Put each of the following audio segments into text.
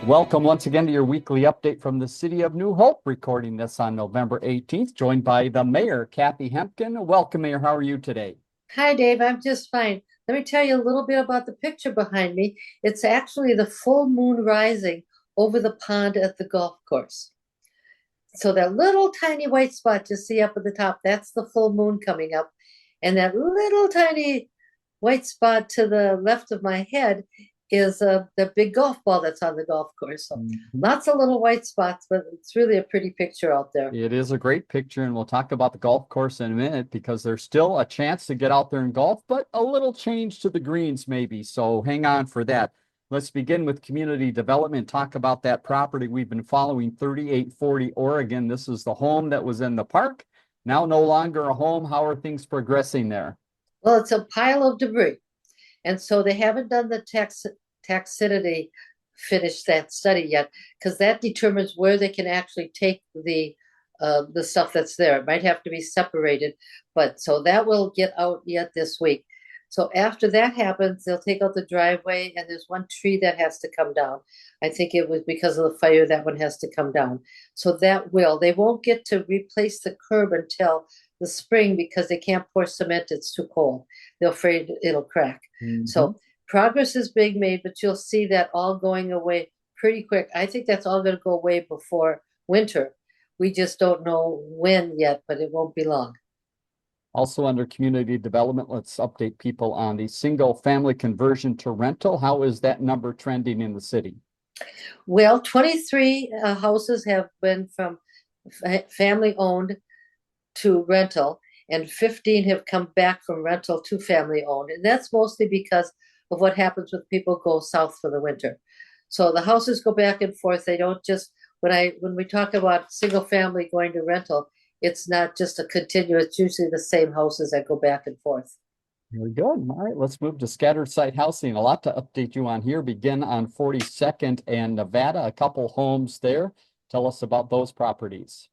Welcome once again to your weekly update from the city of New Hope, recording this on November 18th, joined by the mayor, Kathi Hemken. Welcome, Mayor. How are you today? Hi, Dave. I'm just fine. Let me tell you a little bit about the picture behind me. It's actually the full moon rising over the pond at the golf course. So that little tiny white spot you see up at the top, that's the full moon coming up. And that little tiny white spot to the left of my head is the big golf ball that's on the golf course. So Mhm. lots of little white spots, but it's really a pretty picture out there. It is a great picture, and we'll talk about the golf course in a minute because there's still a chance to get out there and golf, but a little change to the greens maybe. So hang on for that. Let's begin with community development. Talk about that property we've been following, 3840 Oregon. This is the home that was in the park. Now no longer a home. How are things progressing there? Well, it's a pile of debris. And so they haven't done the taxity finish that study yet, because that determines where they can actually take the stuff that's there. It might have to be separated, but so that will get out yet this week. So after that happens, they'll take out the driveway, and there's one tree that has to come down. I think it was because of the fire that one has to come down. So they won't get to replace the curb until the spring because they can't pour cement, it's too cold. They're afraid it'll crack. Mhm. So progress is being made, but you'll see that all going away pretty quick. I think that's all going to go away before winter. We just don't know when yet, but it won't be long. Also under community development, let's update people on the single family conversion to rental. How is that number trending in the city? Well, 23 houses have been from family owned to rental, and 15 have come back from rental to family owned. And that's mostly because of what happens when people go south for the winter. So the houses go back and forth. They don't just when we talk about single family going to rental, it's not just a continuous, it's usually the same houses that go back and forth. Very good. All right, let's move to scattered site housing. A lot to update you on here. Begin on 42nd and Nevada, a couple homes there. Tell us about those properties.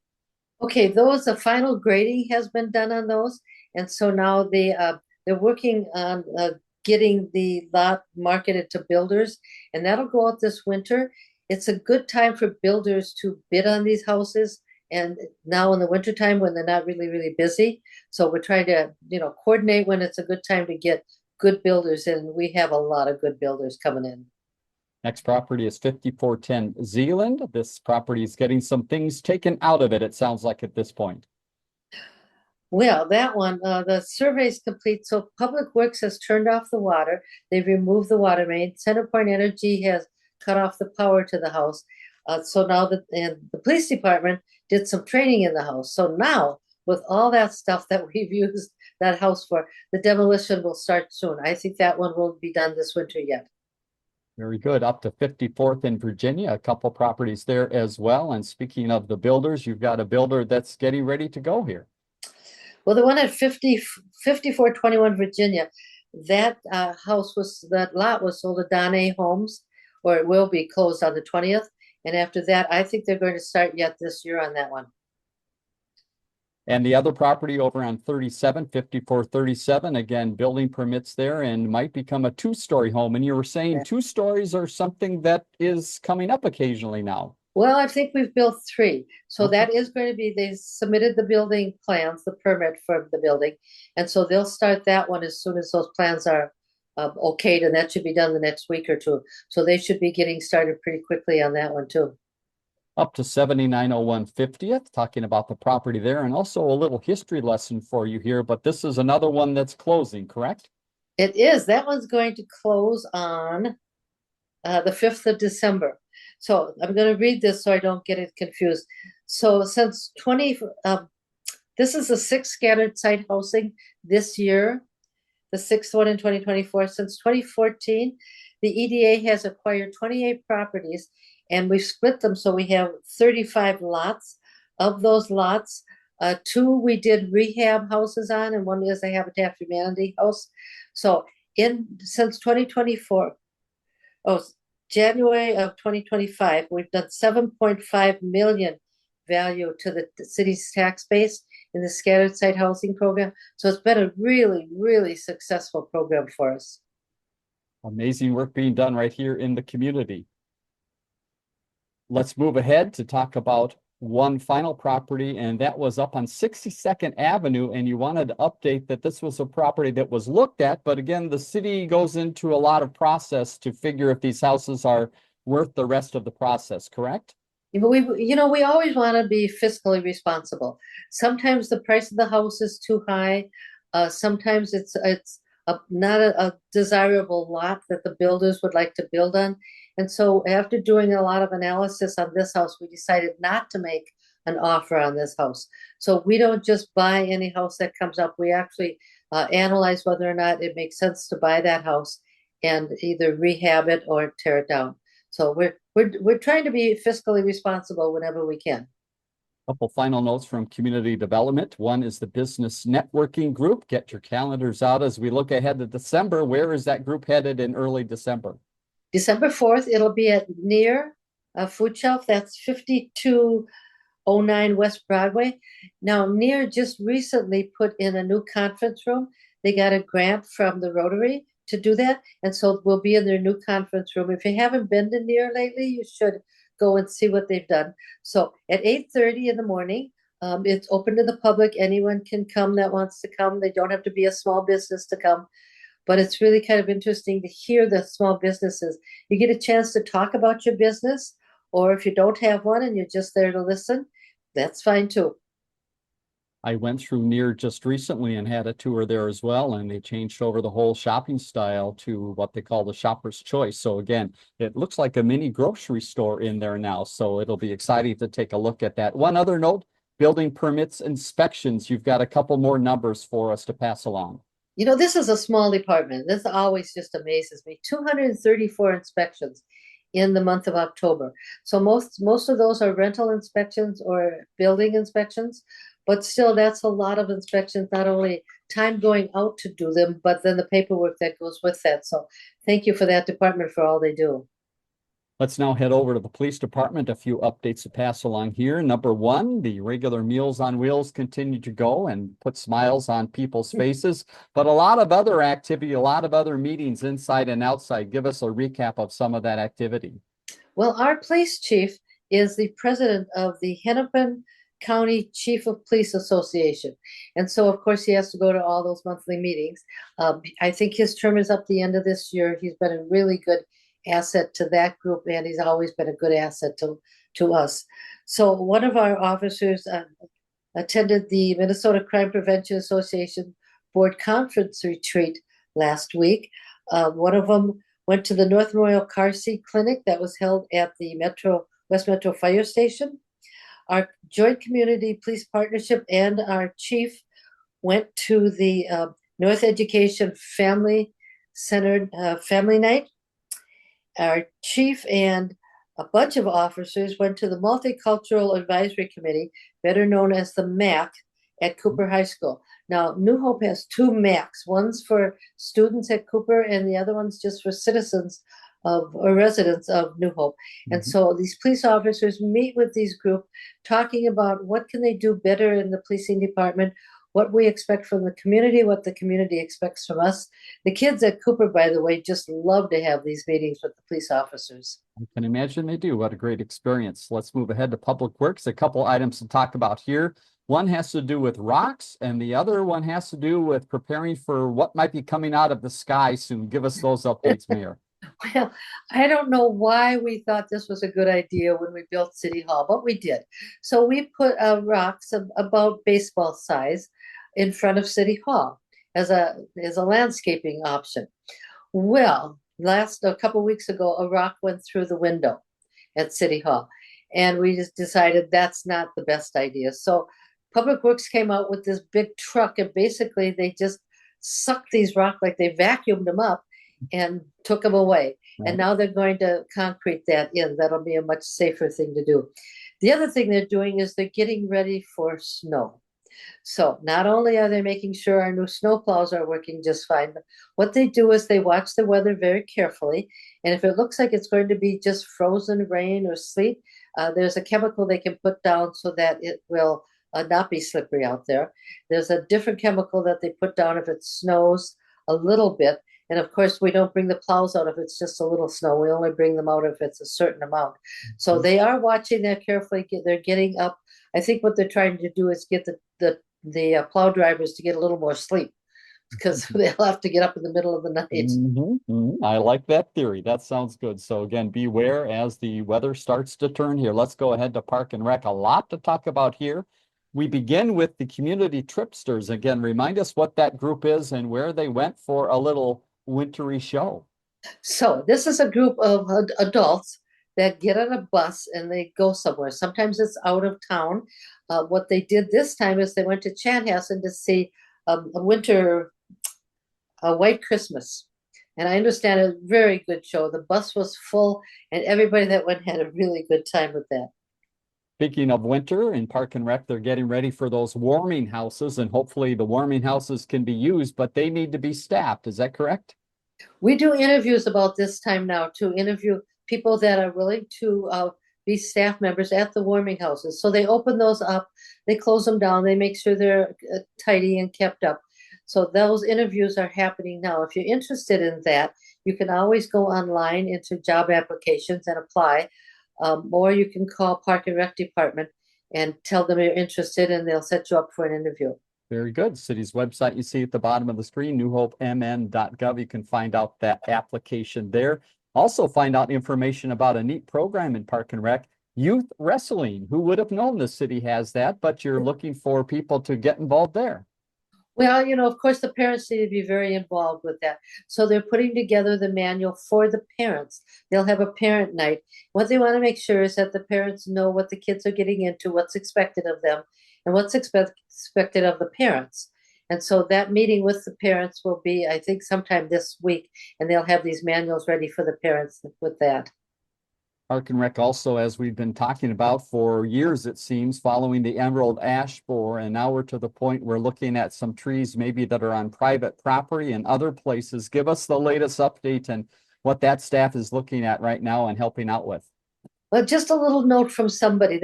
Okay, the final grading has been done on those, and so now they're working on getting the lot marketed to builders, and that'll go out this winter. It's a good time for builders to bid on these houses, and now in the wintertime when they're not really, really busy. So we're trying to, coordinate when it's a good time to get good builders in. We have a lot of good builders coming in. Next property is 5410 Zealand. This property is getting some things taken out of it, it sounds like at this point. Well, that one, the survey is complete. So Public Works has turned off the water. They've removed the water main. Centerpoint Energy has cut off the power to the house. So now and the police department did some training in the house. So now, with all that stuff that we've used that house for, the demolition will start soon. I think that one will be done this winter yet. Very good. Up to 54th in Virginia, a couple properties there as well. And speaking of the builders, you've got a builder that's getting ready to go here. Well, the one at 5421 Virginia, that that lot was sold to Don A. Homes, or it will be closed on the 20th. And after that, I think they're going to start yet this year on that one. And the other property over on 5437, again, building permits there and might become a two-story home. And you were saying two stories are something that is coming up occasionally now. Well, I think we've built three. So Okay. that is going to be, they submitted the building plans, the permit for the building. And so they'll start that one as soon as those plans are okayed, and that should be done the next week or two. So they should be getting started pretty quickly on that one too. Up to 7901 50th, talking about the property there, and also a little history lesson for you here, but this is another one that's closing, correct? It is. That one's going to close on the 5th of December. So I'm going to read this so I don't get it confused. So since this is the sixth scattered site housing this year, the sixth one in 2024. Since 2014, the EDA has acquired 28 properties, and we've split them so we have 35 lots. Of those lots, two we did rehab houses on, and one is a Habitat for Humanity house. So since 2024, oh, January of 2025, we've done 7.5 million value to the city's tax base in the scattered site housing program. So it's been a really, really successful program for us. Amazing work being done right here in the community. Let's move ahead to talk about one final property, and that was up on 62nd Avenue. And you wanted to update that this was a property that was looked at, but again, the city goes into a lot of process to figure if these houses are worth the rest of the process, correct? We always want to be fiscally responsible. Sometimes the price of the house is too high. Sometimes it's not a desirable lot that the builders would like to build on. And so after doing a lot of analysis on this house, we decided not to make an offer on this house. So we don't just buy any house that comes up. We actually analyze whether or not it makes sense to buy that house and either rehab it or tear it down. So we're trying to be fiscally responsible whenever we can. Couple final notes from community development. One is the business networking group. Get your calendars out as we look ahead to December. Where is that group headed in early December? December 4th, it'll be at near Food Shelf. That's 5209 West Broadway. Now, Near just recently put in a new conference room. They got a grant from the Rotary to do that. And so we'll be in their new conference room. If you haven't been to Near lately, you should go and see what they've done. So at 8:30 in the morning, it's open to the public. Anyone can come that wants to come. They don't have to be a small business to come. But it's really kind of interesting to hear the small businesses. You get a chance to talk about your business, or if you don't have one and you're just there to listen, that's fine too. I went through Near just recently and had a tour there as well, and they changed over the whole shopping style to what they call the shopper's choice. So again, it looks like a mini grocery store in there now. So it'll be exciting to take a look at that. One other note, building permits inspections. You've got a couple more numbers for us to pass along. This is a small department. This always just amazes me. 234 inspections in the month of October. So most of those are rental inspections or building inspections, but still that's a lot of inspections, not only time going out to do them, but then the paperwork that goes with that. So thank you for that department for all they do. Let's now head over to the police department. A few updates to pass along here. Number one, the regular Meals on Wheels continue to go and put smiles on people's faces, but a lot of other activity, a lot of other meetings inside and outside. Give us a recap of some of that activity. Well, our police chief is the president of the Hennepin County Chief of Police Association. And so, of course, he has to go to all those monthly meetings. I think his term is up the end of this year. He's been a really good asset to that group, and he's always been a good asset to us. So one of our officers attended the Minnesota Crime Prevention Association Board Conference Retreat last week. One of them went to the North Memorial Car Seat Clinic that was held at the West Metro Fire Station. Our Joint Community Police Partnership and our chief went to the North Education Family Centered Family Night. Our chief and a bunch of officers went to the Multicultural Advisory Committee, better known as the MAC, at Cooper High School. Now, New Hope has two MACs. One's for students at Cooper, and the other one's just for citizens or residents of New Hope. And so these police officers meet with these groups, talking about what can they do better in the policing department, what we expect from the community, what the community expects from us. The kids at Cooper, by the way, just love to have these meetings with the police officers. I can imagine they do. What a great experience. Let's move ahead to Public Works. A couple items to talk about here. One has to do with rocks, and the other one has to do with preparing for what might be coming out of the sky soon. Give us those updates, Mayor. Well, I don't know why we thought this was a good idea when we built City Hall, but we did. So we put rocks about baseball size in front of City Hall as a landscaping option. Well, a couple of weeks ago, a rock went through the window at City Hall, and we just decided that's not the best idea. So Public Works came out with this big truck, and basically they just sucked these rocks like they vacuumed them up and took them away. Right. And now they're going to concrete that in. That'll be a much safer thing to do. The other thing they're doing is they're getting ready for snow. So not only are they making sure our new snow plows are working just fine, but what they do is they watch the weather very carefully. And if it looks like it's going to be just frozen rain or sleet, there's a chemical they can put down so that it will not be slippery out there. There's a different chemical that they put down if it snows a little bit, And of course, we don't bring the plows out if it's just a little snow. We only bring them out if it's a certain amount. So they are watching that carefully. They're getting up. I think what they're trying to do is get the plow drivers to get a little more sleep because they'll have to get up in the middle of the night. I like that theory. That sounds good. So again, beware as the weather starts to turn here. Let's go ahead to Park and Rec. A lot to talk about here. We begin with the community tripsters. Again, remind us what that group is and where they went for a little wintry show. So this is a group of adults that get on a bus and they go somewhere. Sometimes it's out of town. What they did this time is they went to Chanhassen to see a winter a White Christmas. And I understand a very good show. The bus was full, and everybody that went had a really good time with that. Speaking of winter in Park and Rec, they're getting ready for those warming houses, and hopefully the warming houses can be used, but they need to be staffed. Is that correct? We do interviews about this time now to interview people that are willing to be staff members at the warming houses. So they open those up, they close them down, they make sure they're tidy and kept up. So those interviews are happening now. If you're interested in that, you can always go online into job applications and apply, or you can call Park and Rec Department and tell them you're interested, and they'll set you up for an interview. Very good. City's website you see at the bottom of the screen, newhopemn.gov. You can find out that application there. Also find out information about a neat program in Park and Rec, youth wrestling. Who would have known the city has that, but you're looking for people to get involved there. Well, of course, the parents need to be very involved with that. So they're putting together the manual for the parents. They'll have a parent night. What they want to make sure is that the parents know what the kids are getting into, what's expected of them, and what's expected of the parents. And so that meeting with the parents will be, I think, sometime this week, and they'll have these manuals ready for the parents with that. Park and Rec also, as we've been talking about for years, it seems, following the emerald ash borer, and now we're to the point we're looking at some trees maybe that are on private property and other places. Give us the latest update and what that staff is looking at right now and helping out with. Well, just a little note from somebody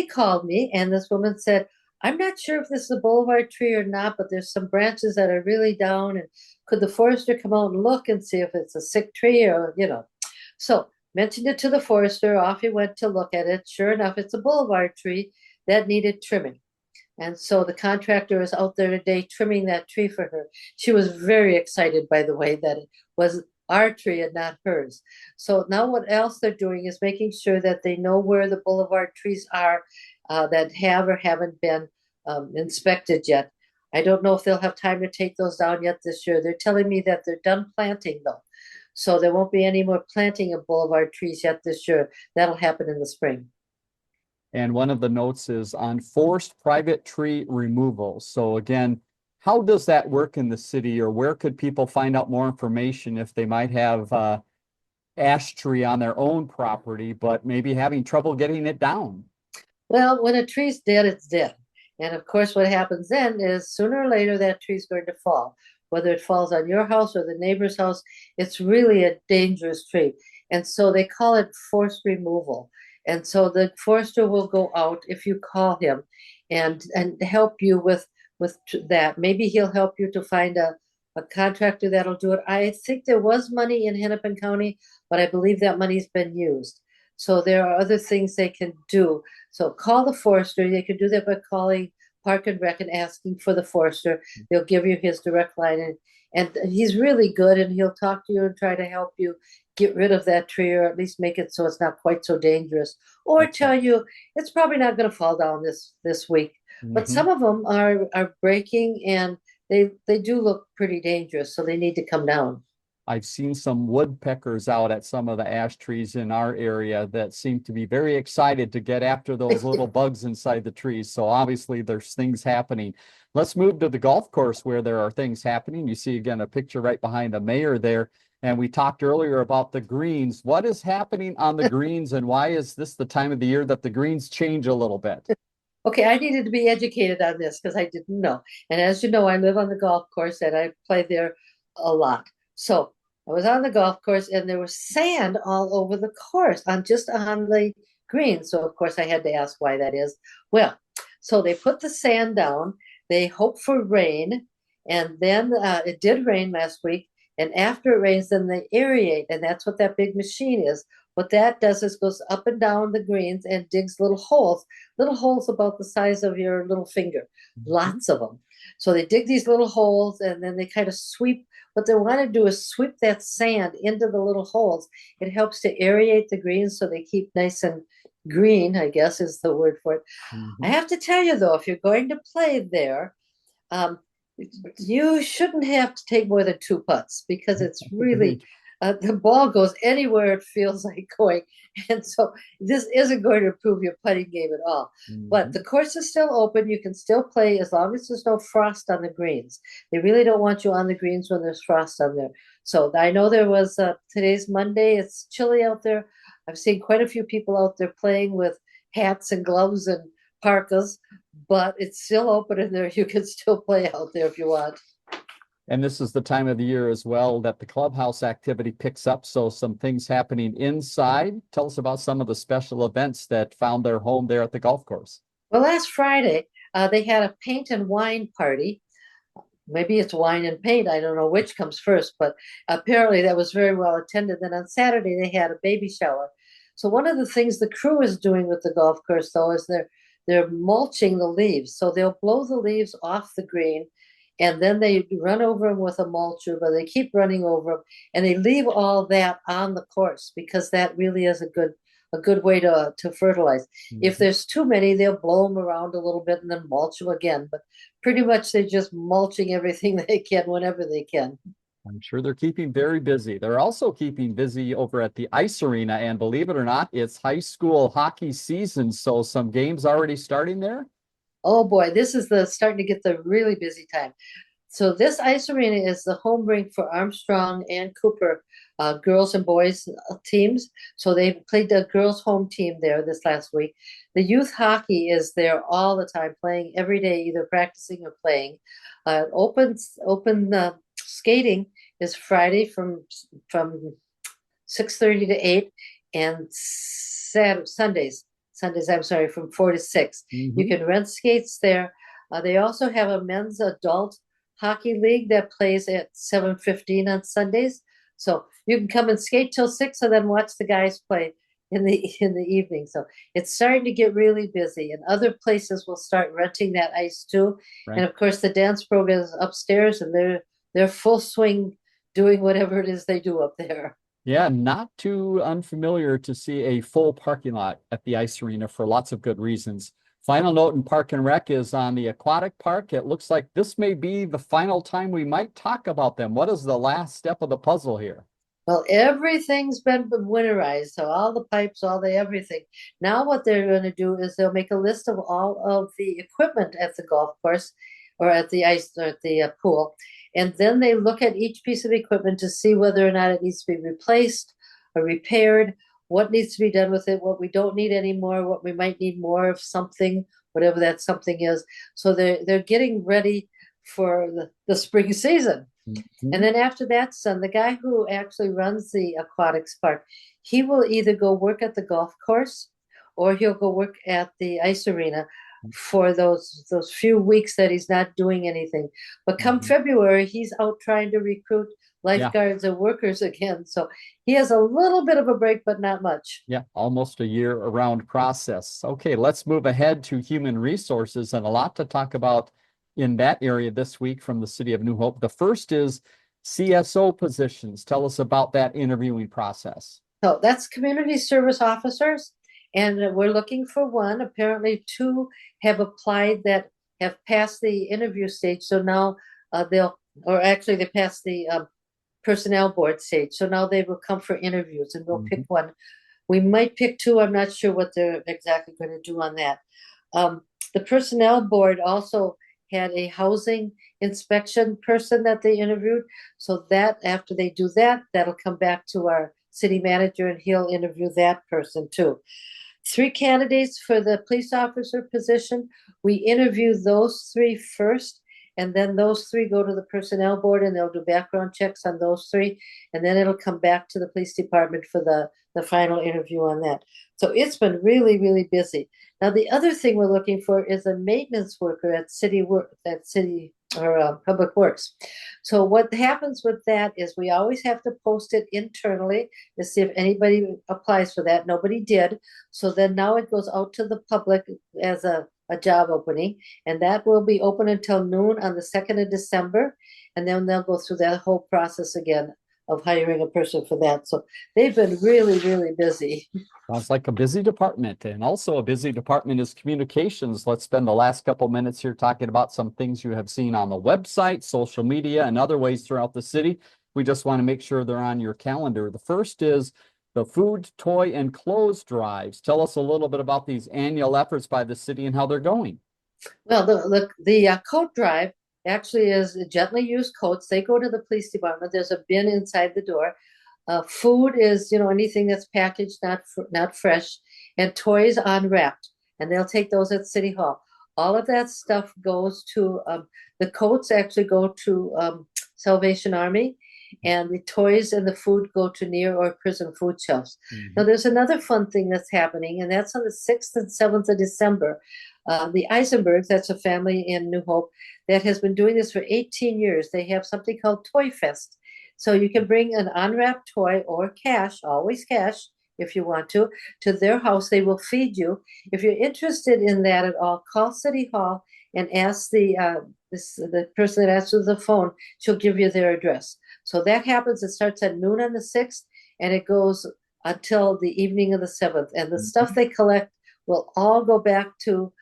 called me, and this woman said, I'm not sure if this is a boulevard tree or not, but there's some branches that are really down, and could the forester come out and look and see if it's a sick tree or. So mentioned it to the forester. Off he went to look at it. Sure enough, it's a boulevard tree that needed trimming. And so the contractor is out there today trimming that tree for her. She was very excited, by the way, that it was our tree and not hers. So now what else they're doing is making sure that they know where the boulevard trees are that have or haven't been inspected yet. I don't know if they'll have time to take those down yet this year. They're telling me that they're done planting though. So there won't be any more planting of boulevard trees yet this year. That'll happen in the spring. And one of the notes is on forced private tree removal. So again, how does that work in the city, or where could people find out more information if they might have ash tree on their own property, but maybe having trouble getting it down? Well, when a tree's dead, it's dead. And of course, what happens then is sooner or later that tree's going to fall. Whether it falls on your house or the neighbor's house, it's really a dangerous tree. And so they call it forced removal. And so the forester will go out if you call him and help you with that. Maybe he'll help you to find a contractor that'll do it. I think there was money in Hennepin County, but I believe that money's been used. So there are other things they can do. So call the forester. They can do that by calling Park and Rec and asking for the forester. They'll give you his direct line, and he's really good, and he'll talk to you and try to help you get rid of that tree, or at least make it so it's not quite so dangerous, or tell you it's probably not going to fall down this week. But some of them are breaking, and they do look pretty dangerous, so they need to come down. I've seen some woodpeckers out at some of the ash trees in our area that seem to be very excited to get after those little bugs inside the trees. So obviously there's things happening. Let's move to the golf course where there are things happening. You see again a picture right behind the mayor there. And we talked earlier about the greens. What is happening on the greens, and why is this the time of the year that the greens change a little bit? Okay, I needed to be educated on this because I didn't know. And as you know, I live on the golf course and I play there a lot. So I was on the golf course and there was sand all over the course on the green. So of course I had to ask why that is. Well, so they put the sand down, they hope for rain, and then it did rain last week, And after it rains, then they aerate, and that's what that big machine is. What that does is goes up and down the greens and digs little holes about the size of your little finger, Mhm. lots of them. So they dig these little holes and then they kind of sweep. What they want to do is sweep that sand into the little holes. It helps to aerate the greens so they keep nice and green, I guess is the word for it. I Mhm. have to tell you though, if you're going to play there, um, you shouldn't have to take more than two putts because it's really Agreed. the ball goes anywhere it feels like going, and so this isn't going to improve your putting game at all. But the Mhm. course is still open. You can still play as long as there's no frost on the greens. They really don't want you on the greens when there's frost on there. So I know there was today's Monday. It's chilly out there. I've seen quite a few people out there playing with hats and gloves and parkas, but it's still open in there. You can still play out there if you want. And this is the time of the year as well that the clubhouse activity picks up. So some things happening inside. Tell us about some of the special events that found their home there at the golf course. Well, last Friday, they had a paint and wine party. Maybe it's wine and paint. I don't know which comes first, but apparently that was very well attended. Then on Saturday, they had a baby shower. So one of the things the crew is doing with the golf course, though, is they're mulching the leaves. So they'll blow the leaves off the green, and then they run over them with a mulcher, but they keep running over them, and they leave all that on the course because that really is a good way to fertilize. If Mhm. there's too many, they'll blow them around a little bit and then mulch them again. But pretty much they're just mulching everything they can whenever they can. I'm sure they're keeping very busy. They're also keeping busy over at the ice arena. And believe it or not, it's high school hockey season. So some games already starting there. Oh boy, this is the starting to get the really busy time. So this ice arena is the home rink for Armstrong and Cooper girls and boys teams. So they played the girls' home team there this last week. The youth hockey is there all the time, playing every day, either practicing or playing. Open skating is Friday from 6:30 to 8, and Sundays, I'm sorry, from 4 to 6. You Mhm. can rent skates there. They also have a men's adult hockey league that plays at 7:15 on Sundays. So you can come and skate till 6 and then watch the guys play in the evening. So it's starting to get really busy, and other places will start renting that ice too. And Right. of course the dance program is upstairs, and they're full swing doing whatever it is they do up there. Yeah, not too unfamiliar to see a full parking lot at the ice arena for lots of good reasons. Final note in Park and Rec is on the aquatic park. It looks like this may be the final time we might talk about them. What is the last step of the puzzle here? Well, everything's been winterized, so all the pipes, all the everything. Now what they're going to do is they'll make a list of all of the equipment at the golf course or at the ice or at the pool, and then they look at each piece of equipment to see whether or not it needs to be replaced or repaired, what needs to be done with it, what we don't need anymore, what we might need more of something, whatever that something is. So they're getting ready for the spring season. And Mhm. then after that's done, the guy who actually runs the aquatics park, he will either go work at the golf course or he'll go work at the ice arena for those few weeks that he's not doing anything. But come Mhm. February, he's out trying to recruit Yeah, lifeguards and workers again. So he has a little bit of a break, but not much. yeah, almost a year around process. Okay, let's move ahead to human resources and a lot to talk about in that area this week from the city of New Hope. The first is CSO positions. Tell us about that interviewing process. So that's community service officers, and we're looking for one. Apparently, two have applied that have passed the interview stage. So now or actually, they passed the personnel board stage. So now they will come for interviews, and we'll pick Mhm. one. We might pick two. I'm not sure what they're exactly going to do on that. Um, the personnel board also had a housing inspection person that they interviewed. So that after they do that, that'll come back to our city manager and he'll interview that person too. Three candidates for the police officer position. We interview those three first, And then those three go to the personnel board and they'll do background checks on those three. And then it'll come back to the police department for the final interview on that. So it's been really, really busy. Now, the other thing we're looking for is a maintenance worker at Public Works. So what happens with that is we always have to post it internally to see if anybody applies for that. Nobody did. So then now it goes out to the public as a job opening, and that will be open until noon on the 2nd of December. And then they'll go through that whole process again of hiring a person for that. So they've been really, really busy. Sounds like a busy department, and also a busy department is communications. Let's spend the last couple minutes here talking about some things you have seen on the website, social media, and other ways throughout the city. We just want to make sure they're on your calendar. The first is the food, toy, and clothes drives. Tell us a little bit about these annual efforts by the city and how they're going. Well, the coat drive actually is gently used coats. They go to the police department. There's a bin inside the door. Food is, anything that's packaged, not fresh, and toys unwrapped, and they'll take those at City Hall. All of that stuff goes to, the coats actually go to Salvation Army, and the toys and the food go to near or prison food shelves. Now, there's another fun thing that's happening, and that's on the 6th and 7th of December. The Eisenbergs, that's a family in New Hope that has been doing this for 18 years. They have something called Toy Fest. So you can bring an unwrapped toy or cash, always cash, if you want to their house. They will feed you. If you're interested in that at all, call City Hall and ask the person that answers the phone. She'll give you their address. So that happens. It starts at noon on the 6th, and it goes until the evening of the 7th. And the stuff they collect will all go back to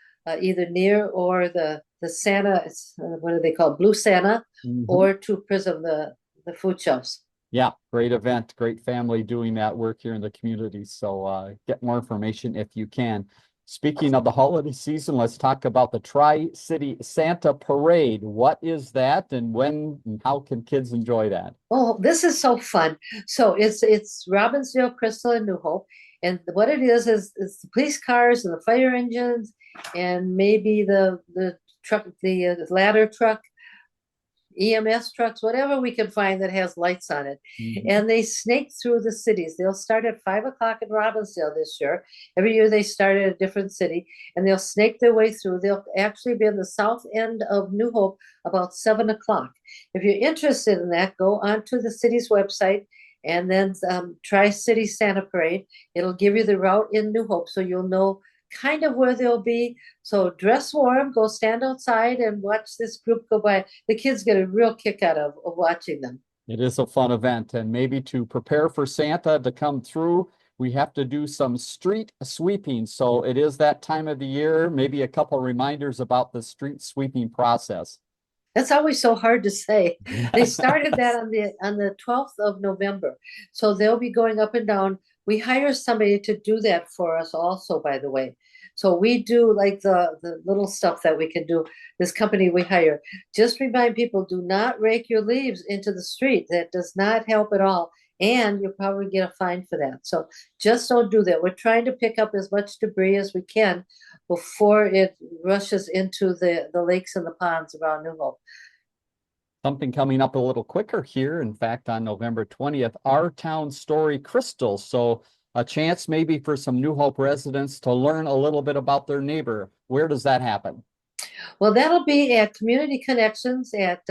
either near or the Santa, what do they call, Blue Santa, or to prison the food shelves. Yeah, great event, great family doing that work here in the community. So get more information if you can. Speaking of the holiday season, let's talk about the Tri-City Santa Parade. What is that, and when and how can kids enjoy that? Oh, this is so fun. So it's Robbinsdale, Crystal, and New Hope. And what it is the police cars and the fire engines and maybe the truck, the ladder truck, EMS trucks, whatever we can find that has lights on it. And they snake through the cities. They'll start at 5 o'clock in Robbinsdale this year. Every year they start at a different city, and they'll snake their way through. They'll actually be in the south end of New Hope about 7 o'clock. If you're interested in that, go onto the city's website and then Tri-City Santa Parade. It'll give you the route in New Hope, so you'll know kind of where they'll be. So dress warm, go stand outside and watch this group go by. The kids get a real kick out of watching them. It is a fun event, and maybe to prepare for Santa to come through, we have to do some street sweeping. So it is that time of the year. Maybe a couple reminders about the street sweeping process. That's always so hard to say. They started that on the 12th of November. So they'll be going up and down. We hire somebody to do that for us also, by the way. So we do like the little stuff that we can do. This company we hire. Just remind people, do not rake your leaves into the street. That does not help at all. And you'll probably get a fine for that. So just don't do that. We're trying to pick up as much debris as we can before it rushes into the lakes and the ponds around New Hope. Something coming up a little quicker here. In fact, on November 20th, Our Town Story Crystal. So a chance maybe for some New Hope residents to learn a little bit about their neighbor. Where does that happen? Well, that'll be at Community Connections at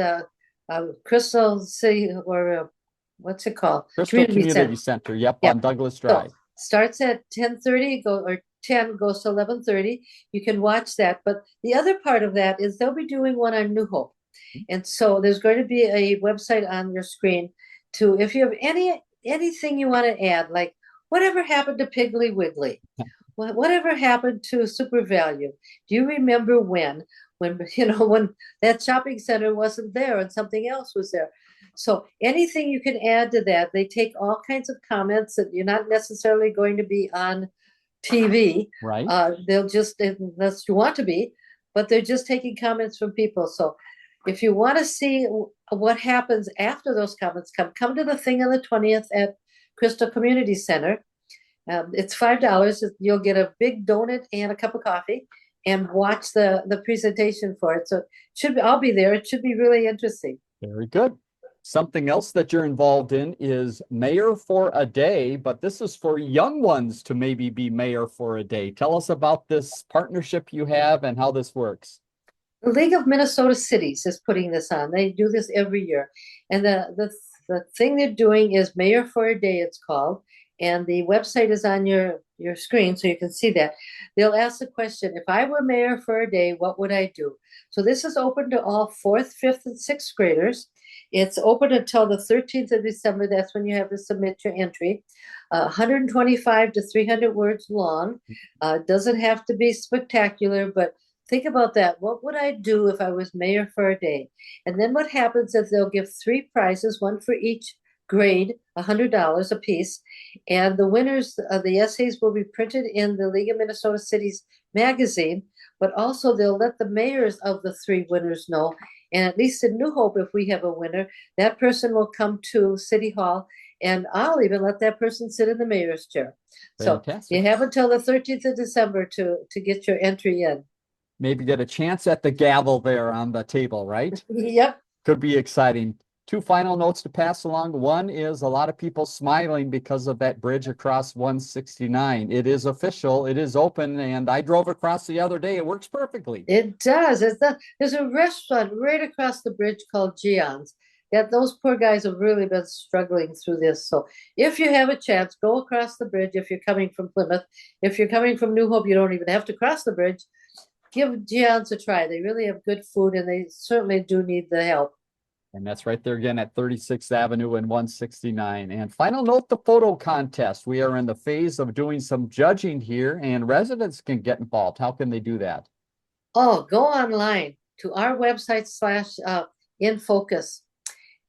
Crystal City, or what's it called? Crystal Community Center. Yep, on Douglas Drive. So, starts at 10:30, or 10, goes to 11:30. You can watch that. But the other part of that is they'll be doing one on New Hope. And so there's going to be a website on your screen to, if you have anything you want to add, like whatever happened to Piggly Wiggly? Whatever happened to Super Value? Do you remember when that shopping center wasn't there and something else was there? So anything you can add to that. They take all kinds of comments that you're not necessarily going to be on TV. Right. They'll just, unless you want to be, but they're just taking comments from people. So if you want to see what happens after those comments come to the thing on the 20th at Crystal Community Center. It's $5. You'll get a big donut and a cup of coffee. and watch the presentation for it. So I'll be there. It should be really interesting. Very good. Something else that you're involved in is Mayor for a Day, but this is for young ones to maybe be mayor for a day. Tell us about this partnership you have and how this works. The League of Minnesota Cities is putting this on. They do this every year. And the thing they're doing is Mayor for a Day, it's called. And the website is on your screen, so you can see that. They'll ask the question, if I were mayor for a day, what would I do? So this is open to all 4th, 5th, and 6th graders. It's open until the 13th of December. That's when you have to submit your entry. 125 to 300 words long. Doesn't have to be spectacular, but think about that. What would I do if I was mayor for a day? And then what happens is they'll give 3 prizes, one for each grade, $100 a piece. And the winners of the essays will be printed in the League of Minnesota Cities magazine, but also they'll let the mayors of the 3 winners know. And at least in New Hope, if we have a winner, that person will come to City Hall, and I'll even let that person sit in the mayor's chair. Fantastic. So you have until the 13th of December to get your entry in. Maybe get a chance at the gavel there on the table, right? Yep. Could be exciting. 2 final notes to pass along. One is a lot of people smiling because of that bridge across 169. It is official. It is open, and I drove across the other day. It works perfectly. It does. There's a restaurant right across the bridge called Gion's. Those poor guys have really been struggling through this. So if you have a chance, go across the bridge if you're coming from Plymouth. If you're coming from New Hope, you don't even have to cross the bridge. Give Gion's a try. They really have good food, and they certainly do need the help. And that's right there again at 36th Avenue and 169. And final note, the photo contest. We are in the phase of doing some judging here, and residents can get involved. How can they do that? Oh, go online to our website / in focus,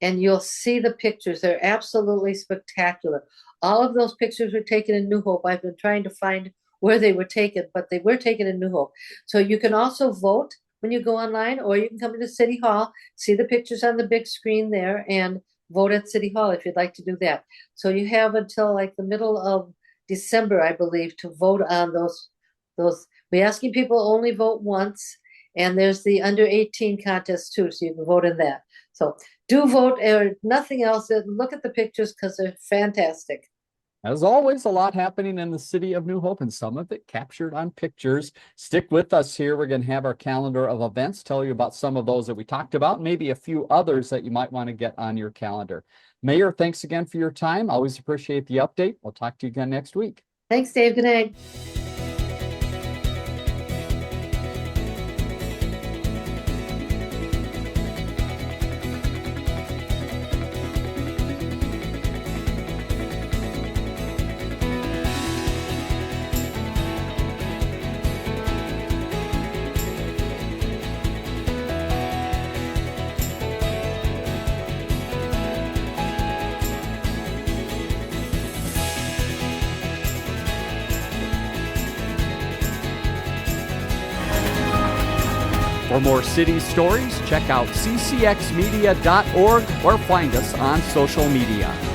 and you'll see the pictures. They're absolutely spectacular. All of those pictures were taken in New Hope. I've been trying to find where they were taken, but they were taken in New Hope. So you can also vote when you go online, or you can come into City Hall, see the pictures on the big screen there, and vote at City Hall if you'd like to do that. So you have until like the middle of December, I believe, to vote on those. We're asking people only vote once, and there's the under 18 contest too, so you can vote in that. So do vote, or nothing else. Look at the pictures because they're fantastic. As always, a lot happening in the city of New Hope, and some of it captured on pictures. Stick with us here. We're going to have our calendar of events, tell you about some of those that we talked about, maybe a few others that you might want to get on your calendar. Mayor, thanks again for your time. Always appreciate the update. We'll talk to you again next week. Thanks, Dave. Good night. For more city stories, check out ccxmedia.org or find us on social media.